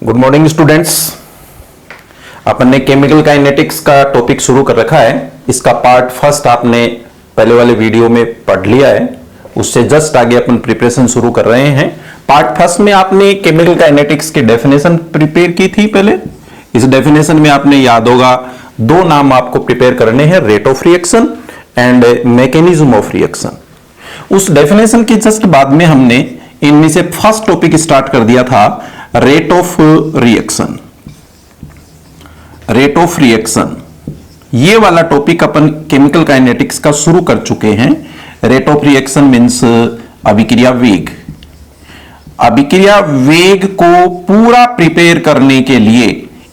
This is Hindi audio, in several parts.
Good morning students. अपन ने केमिकल काइनेटिक्स का टॉपिक शुरू कर रखा है। इसका पार्ट फर्स्ट आपने पहले वाले वीडियो में पढ़ लिया है, उससे जस्ट आगे अपन प्रिपरेशन शुरू कर रहे हैं। पार्ट फर्स्ट में आपने केमिकल काइनेटिक्स की डेफिनेशन प्रिपेयर की थी। पहले इस डेफिनेशन में आपने याद होगा दो नाम आपको प्रिपेयर करने हैं, rate of reaction and mechanism of reaction. उस डेफिनेशन के जस्ट बाद में हमने इनमें से फर्स्ट टॉपिक स्टार्ट कर दिया था, rate of reaction. Rate of reaction ये वाला टॉपिक अपन केमिकल काइनेटिक्स का शुरू कर चुके हैं। रेट ऑफ रिएक्शन मींस अभिक्रिया वेग। अभिक्रिया वेग को पूरा प्रिपेयर करने के लिए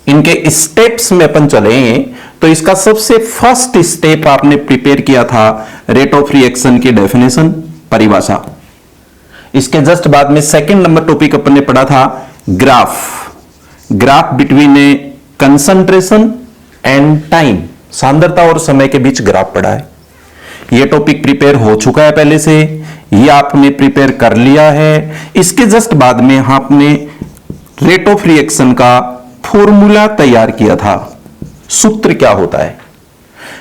इनके स्टेप्स में अपन चलेंगे। तो इसका सबसे फर्स्ट स्टेप आपने प्रिपेयर किया था रेट ऑफ रिएक्शन की डेफिनेशन, परिभाषा। इसके जस्ट बाद में सेकंड नंबर टॉपिक अपन ने पढ़ा था graph. Graph between A concentration and time, सांद्रता और समय के बीच ग्राफ पढ़ा है। यह टॉपिक प्रिपेयर हो चुका है पहले से, यह आपने प्रिपेयर कर लिया है। इसके जस्ट बाद में आपने रेट ऑफ रिएक्शन का फॉर्मूला तैयार किया था, सूत्र क्या होता है।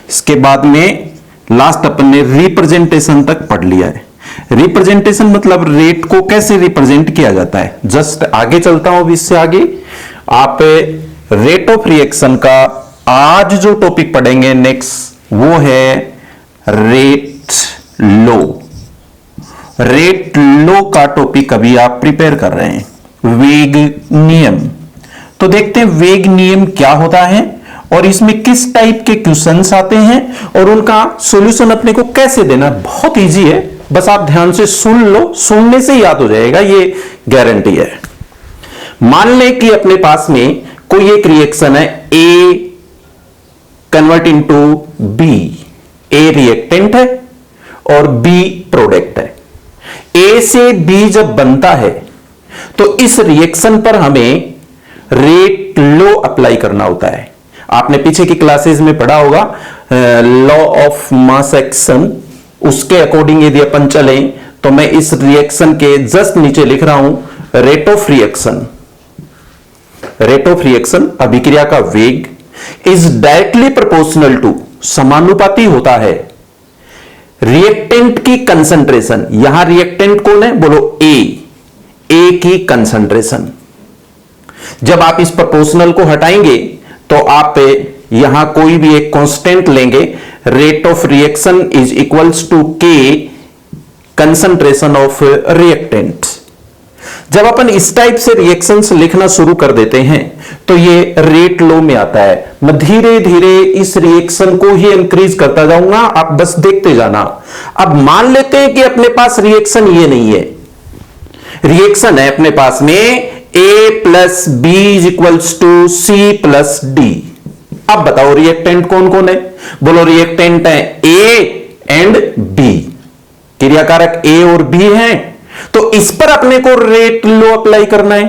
इसके बाद में लास्ट अपन ने रिप्रेजेंटेशन तक पढ़ लिया है। रिप्रेजेंटेशन मतलब रेट को कैसे रिप्रेजेंट किया जाता है। जस्ट आगे चलता हूं, इससे आगे आप रेट ऑफ रिएक्शन का आज जो टॉपिक पढ़ेंगे नेक्स्ट, वो है रेट लो। रेट लो का टॉपिक अभी आप प्रिपेयर कर रहे हैं। वेग नियम, तो देखते हैं वेग नियम क्या होता है और इसमें किस टाइप के क्वेश्चंस आते हैं और उनका सॉल्यूशन अपने को कैसे देना। बहुत इजी है, बस आप ध्यान से सुन लो, सुनने से याद हो जाएगा, ये गारंटी है। मान लें कि अपने पास में कोई एक रिएक्शन है, ए कन्वर्ट इनटू बी। ए रिएक्टेंट है और बी प्रोडक्ट है। ए से बी जब बनता है तो इस रिएक्शन पर हमें रेट लो अप्लाई करना होता है। आपने पीछे की क्लासेस में पढ़ा होगा लॉ ऑफ मास एक्शन, उसके अकॉर्डिंग यदि अपन चले तो मैं इस रिएक्शन के जस्ट नीचे लिख रहा हूं rate of reaction. Rate of reaction अभिक्रिया का वेग इज डायरेक्टली प्रोपोर्शनल टू, समानुपाती होता है, रिएक्टेंट की कंसंट्रेशन। यहां रिएक्टेंट कौन है, बोलो ए की कंसंट्रेशन। जब आप इस प्रोपोर्शनल को हटाएंगे तो आप यहां कोई भी एक कांस्टेंट लेंगे, rate of reaction is equals to K concentration of reactant. जब अपन इस टाइप से रिएक्शंस लिखना शुरू कर देते हैं तो ये रेट लो में आता है। मैं धीरे धीरे इस रिएक्शन को ही इंक्रीज करता जाऊंगा, आप बस देखते जाना। अब मान लेते हैं कि अपने पास रिएक्शन ये नहीं है, रिएक्शन है अपने पास में A plus B is equals to C plus D. अब बताओ रिएक्टेंट कौन कौन है, बोलो रिएक्टेंट है A एंड B, क्रियाकारक A और B है। तो इस पर अपने को रेट लो अप्लाई करना है।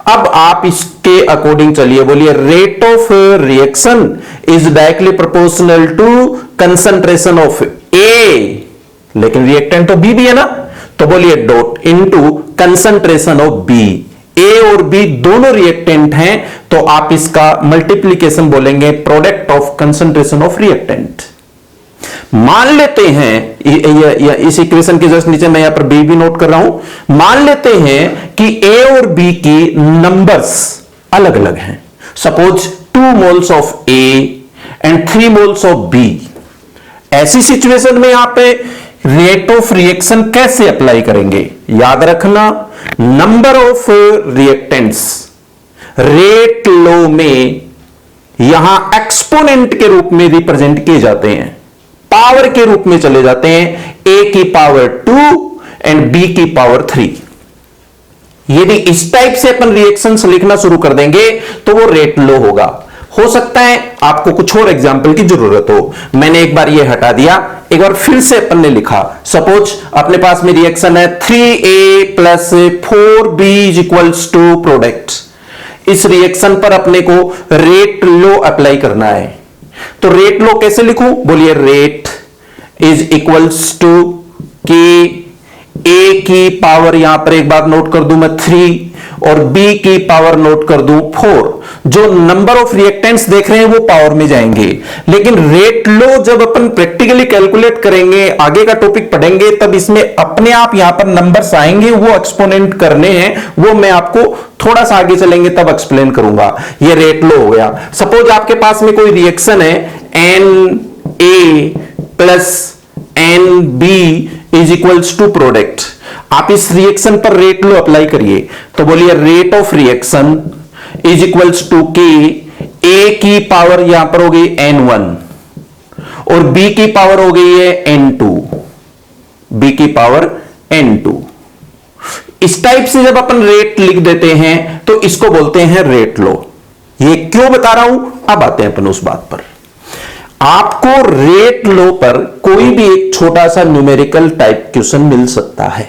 अब आप इसके अकॉर्डिंग चलिए, बोलिए rate of reaction is directly proportional to concentration of A, लेकिन रिएक्टेंट तो B भी है ना, तो बोलिए dot into concentration of B। A और B दोनों रिएक्टेंट हैं तो आप इसका मल्टीप्लीकेशन बोलेंगे product of concentration of reactant. मान लेते हैं इस इक्वेशन के जस्ट नीचे मैं यहां पर B भी नोट कर रहा हूं। मान लेते हैं कि A और B की नंबर्स अलग अलग हैं। Suppose 2 moles of A and 3 moles of B। ऐसी सिचुएशन में आप रेट ऑफ रिएक्शन कैसे अप्लाई करेंगे, याद रखना नंबर ऑफ रिएक्टेंट्स रेट लो में यहां एक्सपोनेंट के रूप में रिप्रेजेंट किए जाते हैं, पावर के रूप में चले जाते हैं। A की पावर 2 एंड B की पावर 3। यदि इस टाइप से अपन रिएक्शंस लिखना शुरू कर देंगे तो वो रेट लो होगा। हो सकता है आपको कुछ और एग्जाम्पल की जरूरत हो, मैंने एक बार ये हटा दिया, एक बार फिर से अपन ने लिखा। सपोज अपने पास में रिएक्शन है 3A plus 4B is equals to product. इस रिएक्शन पर अपने को रेट लो अप्लाई करना है। तो रेट लो कैसे लिखूं, बोलिए rate is equals to K A की पावर यहां पर एक बार नोट कर दूं मैं 3 और बी की पावर नोट कर दूं 4। जो नंबर ऑफ रिएक्टेंट्स देख रहे हैं वो पावर में जाएंगे, लेकिन रेट लो जब अपन प्रैक्टिकली कैलकुलेट करेंगे, आगे का टॉपिक पढ़ेंगे, तब इसमें अपने आप यहां पर नंबर्स आएंगे, वो एक्सपोनेंट करने हैं, वो मैं आपको थोड़ा सा आगे चलेंगे तब एक्सप्लेन करूंगा। ये रेट लो हो गया। सपोज आपके पास में कोई रिएक्शन है Na plus NB is equals to product. आप इस रिएक्शन पर रेट लो अप्लाई करिए, तो बोलिए rate of reaction is equals to K, A की पावर यहां पर हो गई N1 और बी की पावर हो गई है N2, बी की पावर N2। इस टाइप से जब अपन रेट लिख देते हैं तो इसको बोलते हैं रेट लो। ये क्यों बता रहा हूं, अब आते हैं अपन उस बात पर। आपको रेट लो पर कोई भी एक छोटा सा न्यूमेरिकल टाइप क्वेश्चन मिल सकता है।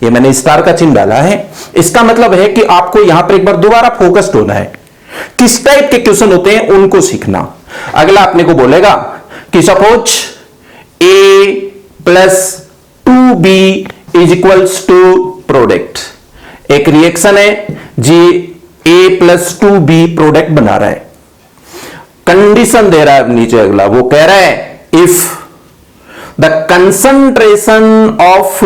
ये मैंने स्टार का चिन्ह डाला है, इसका मतलब है कि आपको यहां पर एक बार दोबारा फोकस्ड होना है। किस टाइप के क्वेश्चन होते हैं उनको सीखना। अगला अपने को बोलेगा कि suppose A plus 2B is equals to product. एक रिएक्शन है जी, A प्लस 2B प्रोडक्ट बना रहा है। कंडीशन दे रहा है नीचे, अगला वो कह रहा है if the concentration of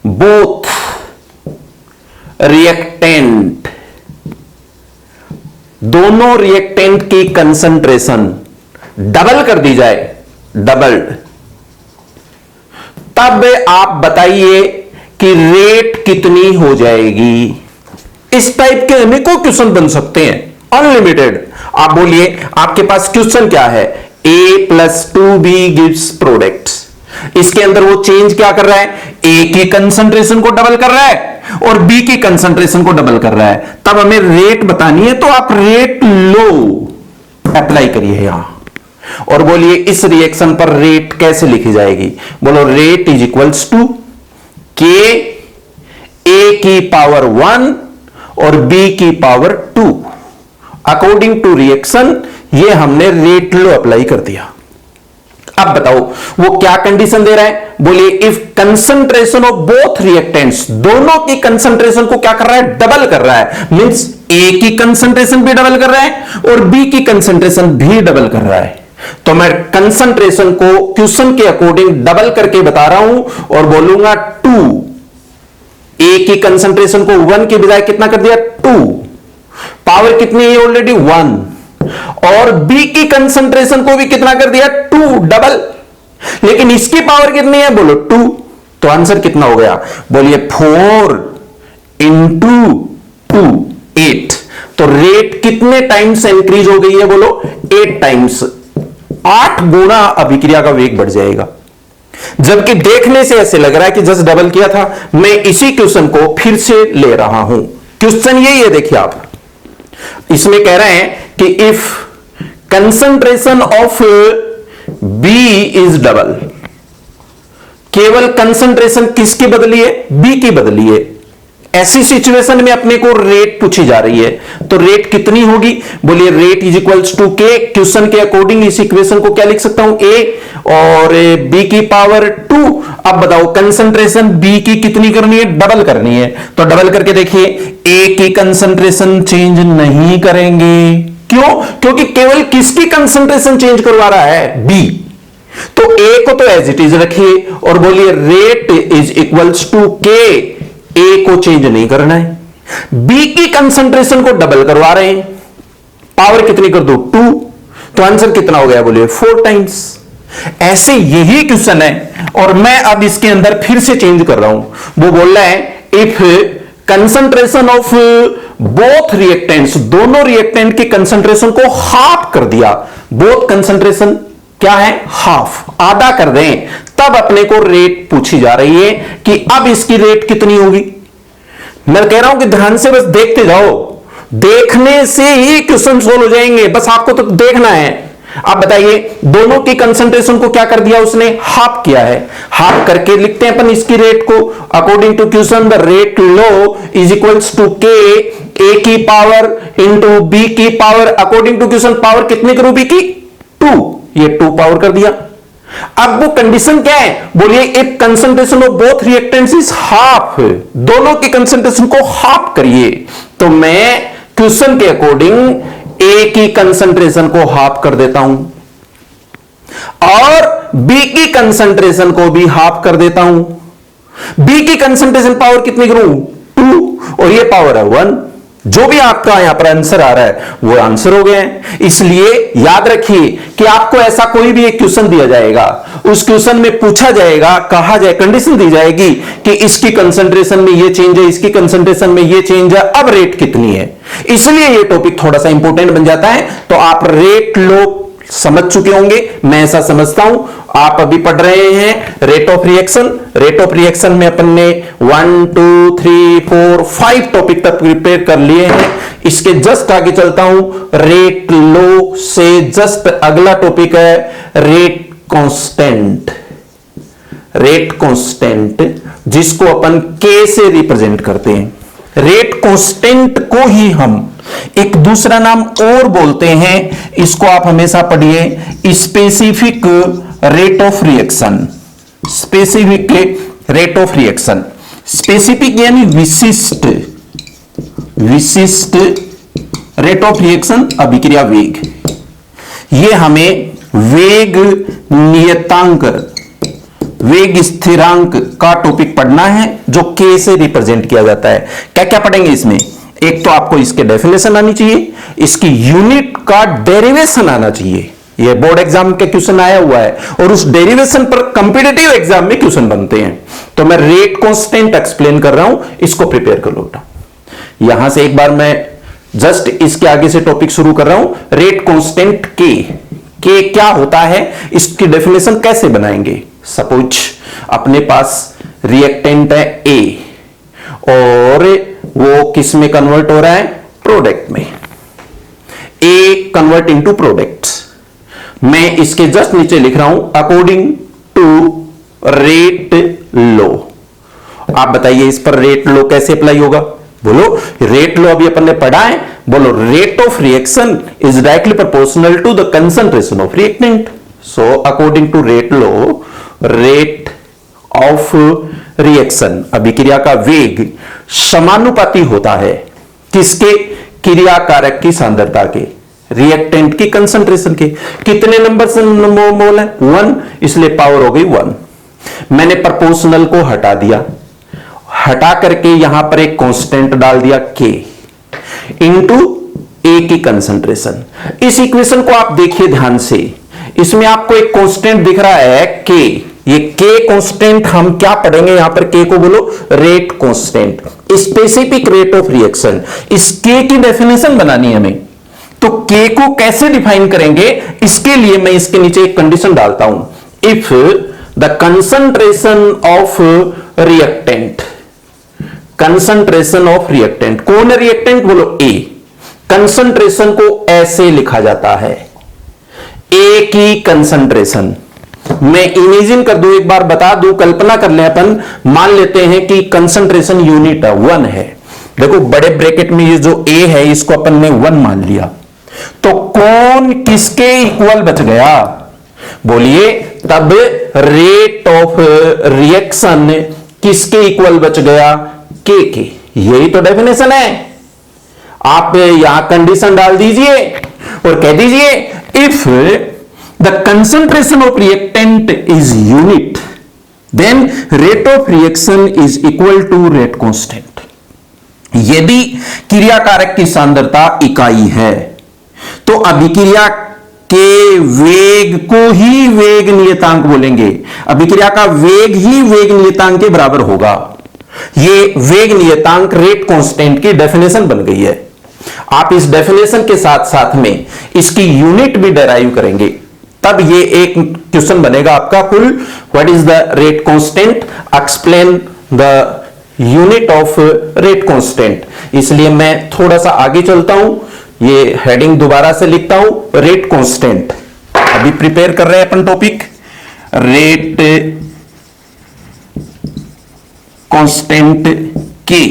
both reactant, दोनों रिएक्टेंट की कंसंट्रेशन डबल कर दी जाए, डबल्ड, तब आप बताइए कि रेट कितनी हो जाएगी। इस टाइप के अनेकों क्वेश्चन बन सकते हैं, अनलिमिटेड। आप बोलिए आपके पास क्वेश्चन क्या है, A plus 2B gives product. इसके अंदर वो चेंज क्या कर रहा है, A की कंसंट्रेशन को डबल कर रहा है और B की कंसंट्रेशन को डबल कर रहा है। तब हमें रेट बतानी है, तो आप रेट लो अप्लाई करिए यहां और बोलिए इस रिएक्शन पर रेट कैसे लिखी जाएगी। बोलो रेट इज इक्वल्स टू के, A की पावर 1 और B की पावर 2 अकॉर्डिंग टू रिएक्शन। ये हमने रेट लो अप्लाई कर दिया। अब बताओ वो क्या कंडीशन दे रहा है, बोलिए if concentration of both reactants, दोनों की कंसंट्रेशन को क्या कर रहा है, डबल कर रहा है। मींस ए की कंसंट्रेशन भी डबल कर रहा है और बी की कंसंट्रेशन भी डबल कर रहा है। तो मैं कंसंट्रेशन को क्वेश्चन के अकॉर्डिंग डबल करके बता रहा हूं और बोलूंगा 2। ए की कंसंट्रेशन को 1 के बजाय कितना कर दिया, 2। पावर कितनी है ऑलरेडी 1, और बी की कंसंट्रेशन को भी कितना कर दिया, 2, डबल। लेकिन इसकी पावर कितनी है, बोलो 2। तो आंसर कितना हो गया, बोलिए 4 इंटू 2, 8। तो रेट कितने टाइम्स इंक्रीज हो गई है, बोलो 8 टाइम्स। 8 गुना अभिक्रिया का वेग बढ़ जाएगा। जबकि देखने से ऐसे लग रहा है कि जस्ट डबल किया था। मैं इसी क्वेश्चन को फिर से ले रहा हूं। क्वेश्चन यही है, देखिए आप, इसमें कह रहे हैं कि if concentration of B is double, केवल कंसंट्रेशन किसकी बदली है, बी की बदली है। ऐसी सिचुएशन में अपने को रेट पूछी जा रही है, तो रेट कितनी होगी, बोलिए रेट इज इक्वल्स टू के। क्वेश्चन के अकॉर्डिंग इस इक्वेशन को क्या लिख सकता हूं, ए और बी की पावर 2। अब बताओ कंसंट्रेशन बी की कितनी करनी है, डबल करनी है। तो डबल करके देखिए, ए की कंसंट्रेशन चेंज नहीं करेंगे। क्यों, क्योंकि केवल किसकी कंसंट्रेशन चेंज करवा रहा है, बी। तो ए को तो एज इट इज रखिए और बोलिए rate is equals to K. ए को चेंज नहीं करना है, बी की कंसंट्रेशन को डबल करवा रहे हैं। पावर कितनी कर दो, 2। तो आंसर कितना हो गया, बोलिए 4 टाइम्स। ऐसे यही क्वेश्चन है और मैं अब इसके अंदर फिर से चेंज कर रहा हूं। वो बोल रहा है if concentration of both reactants, दोनों रिएक्टेंट की कंसंट्रेशन को हाफ कर दिया। बोथ कंसंट्रेशन क्या है, हाफ, आधा कर दें, तब अपने को रेट पूछी जा रही है कि अब इसकी रेट कितनी होगी। मैं कह रहा हूं कि ध्यान से बस देखते जाओ, देखने से ही क्वेश्चन सोल्व हो जाएंगे। बस आपको तो देखना है। आप बताइए, दोनों की कंसंट्रेशन को क्या कर दिया उसने, हाफ किया है। हाफ करके लिखते हैं अपन इसकी रेट को according to question. The rate law is equals to K, A की पावर इंटू बी की power. According to question power कितनी करूं, बी की 2, ये 2 पावर कर दिया। अब वो कंडीशन क्या है, बोलिए if concentration of both reactants is half, दोनों की कंसंट्रेशन को हाफ करिए, तो मैं क्वेश्चन के अकॉर्डिंग ए की कंसंट्रेशन को हाफ कर देता हूं और बी की कंसंट्रेशन को भी हाफ कर देता हूं। बी की कंसंट्रेशन पावर कितनी करूं, 2, और ये पावर है 1। जो भी आपका यहां पर आंसर आ रहा है वो आंसर हो गया है। इसलिए याद रखिए कि आपको ऐसा कोई भी एक क्वेश्चन दिया जाएगा, उस क्वेश्चन में पूछा जाएगा, कहा जाए, कंडीशन दी जाएगी कि इसकी कंसंट्रेशन में ये चेंज है, इसकी कंसंट्रेशन में ये चेंज है, अब रेट कितनी है। इसलिए ये टॉपिक थोड़ा सा इंपॉर्टेंट बन जाता है। तो आप रेट लो समझ चुके होंगे, मैं ऐसा समझता हूं। आप अभी पढ़ रहे हैं rate of reaction. Rate of reaction में अपन ने 1 2 3 4 5 टॉपिक तक प्रिपेयर कर लिए हैं। इसके जस्ट आगे चलता हूं, रेट लो से जस्ट अगला टॉपिक है रेट कांस्टेंट। रेट कांस्टेंट जिसको अपन के से रिप्रेजेंट करते हैं। रेट कांस्टेंट को ही हम एक दूसरा नाम और बोलते हैं, इसको आप हमेशा पढ़िए, specific rate of reaction. Specific rate of reaction, specific यानी विशिष्ट, विशिष्ट रेट ऑफ रिएक्शन, अभिक्रिया वेग। ये हमें वेग नियतांक, वेग स्थिरांक का टॉपिक पढ़ना है जो के से रिप्रेजेंट किया जाता है। क्या क्या पढ़ेंगे इसमें, एक तो आपको इसके डेफिनेशन आनी चाहिए, इसकी यूनिट का डेरिवेशन आना चाहिए। ये बोर्ड एग्जाम के क्वेश्चन आया हुआ है और उस डेरिवेशन पर कॉम्पिटिटिव एग्जाम में क्वेश्चन बनते हैं। तो मैं रेट कांस्टेंट एक्सप्लेन कर रहा हूं, इसको प्रिपेयर कर लो। यहां से एक बार मैं जस्ट इसके आगे से टॉपिक शुरू कर रहा हूं। रेट कांस्टेंट के क्या होता है, इसकी डेफिनेशन कैसे बनाएंगे। सपोज अपने पास रिएक्टेंट है ए और वो किस में कन्वर्ट हो रहा है, प्रोडक्ट में। ए कन्वर्ट इनटू प्रोडक्ट्स। मैं इसके जस्ट नीचे लिख रहा हूं अकॉर्डिंग टू रेट लो। आप बताइए इस पर रेट लो कैसे अप्लाई होगा, बोलो। रेट लो अभी अपन ने पढ़ा है, बोलो rate of reaction is directly proportional to the concentration of reactant. So according to rate law, rate of reaction, अभिक्रिया का वेग समानुपाती होता है किसके, क्रिया कारक की सांद्रता के, रिएक्टेंट की कंसंट्रेशन के। कितने नंबर से मोल है, 1, इसलिए पावर हो गई 1। मैंने प्रोपोर्शनल को हटा दिया, हटा करके यहां पर एक कांस्टेंट डाल दिया के इंटू ए की कंसंट्रेशन। इस इक्वेशन को आप देखिए ध्यान से, इसमें आपको एक कांस्टेंट दिख रहा है के। ये के कांस्टेंट हम क्या पढ़ेंगे यहां पर, के को बोलो rate constant, specific rate of reaction. इस के की डेफिनेशन बनानी है हमें, तो के को कैसे डिफाइन करेंगे, इसके लिए मैं इसके नीचे एक कंडीशन डालता हूं। If the concentration of reactant, concentration of reactant, कौन है रिएक्टेंट, बोलो ए। कंसंट्रेशन को ऐसे लिखा जाता है, ए की कंसंट्रेशन। मैं इमेजिन कर दूं, एक बार बता दूं, कल्पना कर ले अपन, मान लेते हैं कि कंसंट्रेशन यूनिट 1 है। देखो बड़े ब्रैकेट में ये जो ए है इसको अपन ने 1 मान लिया, तो कौन किसके इक्वल बच गया, बोलिए। तब रेट ऑफ रिएक्शन किसके इक्वल बच गया, के। यही तो डेफिनेशन है। आप यहां कंडीशन डाल दीजिए और कह दीजिए if the concentration of reactant is unit, then rate of reaction is equal to rate constant। यदि क्रिया कारक की सांद्रता इकाई है तो अभिक्रिया के वेग को ही वेग नियतांक बोलेंगे, अभिक्रिया का वेग ही वेग नियतांक के बराबर होगा। ये वेग नियतांक रेट कांस्टेंट की डेफिनेशन बन गई है। आप इस डेफिनेशन के साथ साथ में इसकी यूनिट भी डेराइव करेंगे, तब ये एक क्वेश्चन बनेगा आपका कुल, what is the rate constant, explain the unit of rate constant. इसलिए मैं थोड़ा सा आगे चलता हूं, ये हेडिंग दोबारा से लिखता हूं, रेट कांस्टेंट। अभी प्रिपेयर कर रहे हैं अपन टॉपिक रेट कांस्टेंट के।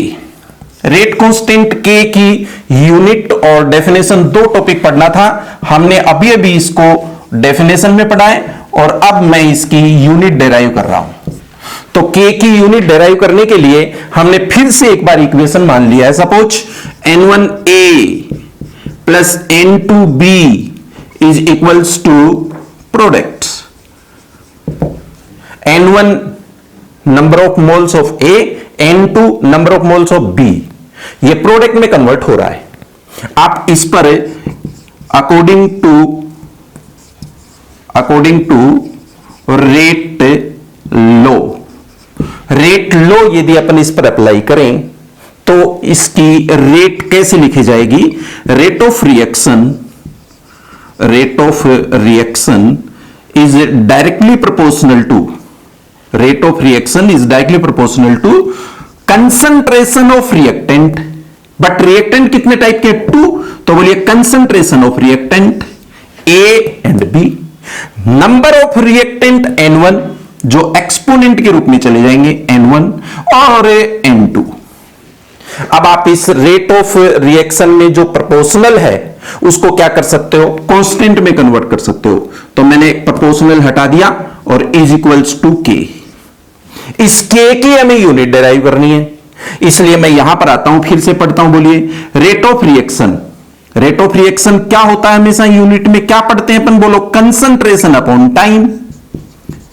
रेट कांस्टेंट के की यूनिट और डेफिनेशन 2 टॉपिक पढ़ना था, हमने अभी अभी इसको डेफिनेशन में पढ़ा है और अब मैं इसकी यूनिट डेराइव कर रहा हूं। तो k की यूनिट डेराइव करने के लिए हमने फिर से एक बार इक्वेशन मान लिया है। Suppose n1a plus n2b is equals to product n1 number of moles of a, n2 number of moles of b। ये प्रोडक्ट में कन्वर्ट हो रहा है। आप इस पर अकॉर्डिंग टू रेट लो यदि अपन इस पर अप्लाई करें तो इसकी रेट कैसे लिखी जाएगी? Rate of reaction is directly proportional to concentration of reactant. But reactant कितने टाइप के? 2। तो बोलिए concentration of reactant A and B, number of reactant n1 जो एक्सपोनेंट के रूप में चले जाएंगे n1 और n2। अब आप इस रेट ऑफ रिएक्शन में जो प्रोपोर्शनल है उसको क्या कर सकते हो? कांस्टेंट में कन्वर्ट कर सकते हो। तो मैंने प्रोपोर्शनल हटा दिया और इज इक्वल्स टू के। इस के की हमें यूनिट डेराइव करनी है, इसलिए मैं यहां पर आता हूं, फिर से पढ़ता हूं। बोलिए रेट ऑफ रिएक्शन क्या होता है? हमेशा यूनिट में क्या पढ़ते हैं अपन? बोलो concentration upon time.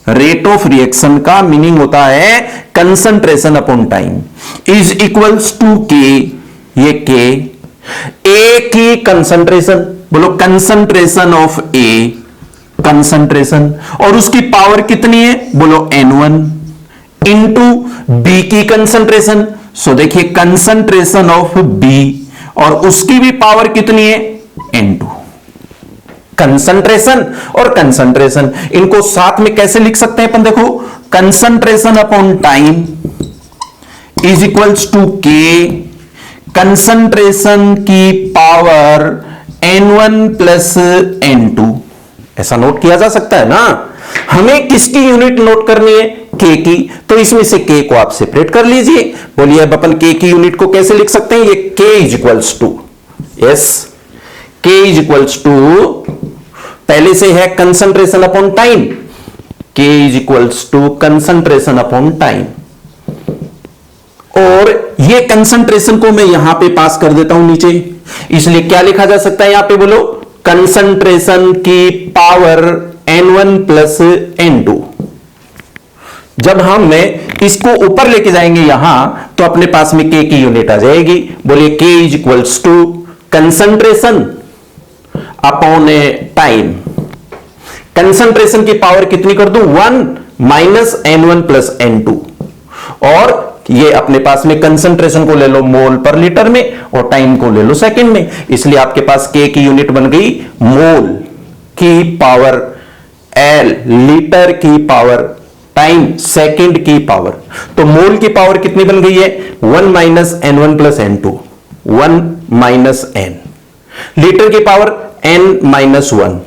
Rate of reaction का मीनिंग होता है concentration upon time is equals to K. ये के ए की कंसंट्रेशन, बोलो कंसंट्रेशन ऑफ ए, कंसंट्रेशन, और उसकी पावर कितनी है? बोलो n1 इंटू बी की कंसंट्रेशन। सो देखिए कंसंट्रेशन ऑफ बी और उसकी भी पावर कितनी है? n2। कंसंट्रेशन और कंसंट्रेशन इनको साथ में कैसे लिख सकते हैं अपन? देखो concentration upon time is equals to K concentration की पावर n1 प्लस n2। ऐसा नोट किया जा सकता है ना। हमें किसकी यूनिट नोट करनी है? के की। तो इसमें से के को आप सेपरेट कर लीजिए। बोलिए अब अपन के की यूनिट को कैसे लिख सकते हैं? ये K is equals to, yes, K is equals to पहले से है concentration upon time, K is equals to concentration upon time. और ये कंसंट्रेशन को मैं यहां पे पास कर देता हूं नीचे, इसलिए क्या लिखा जा सकता है यहां पे? बोलो कंसंट्रेशन की पावर n1 प्लस n2। जब हम इसको ऊपर लेके जाएंगे यहां तो अपने पास में k की यूनिट आ जाएगी। बोलिए k is equals to concentration upon time. Concentration की पावर कितनी कर दूं? 1 माइनस n1 प्लस n2। और ये अपने पास में कंसंट्रेशन को ले लो मोल पर लीटर में और टाइम को ले लो सेकंड में, इसलिए आपके पास k की यूनिट बन गई मोल की पावर L, लीटर की पावर टाइम, सेकंड की पावर। तो मोल की पावर कितनी बन गई है? 1 minus n1 plus n2, 1 minus n। Litre की पावर n माइनस 1।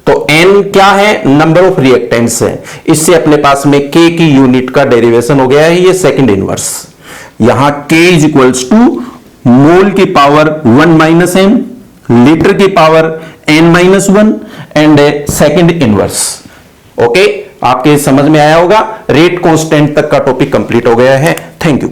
तो n क्या है? नंबर ऑफ रिएक्टेंट्स है। इससे अपने पास में k की यूनिट का डेरिवेशन हो गया है, ये सेकंड इनवर्स। यहां k इज इक्वल्स टू मोल की पावर 1 माइनस n, लीटर की power n minus 1 and second inverse. Okay, आपके समझ में आया होगा। रेट कांस्टेंट तक का टॉपिक कंप्लीट हो गया है। Thank you.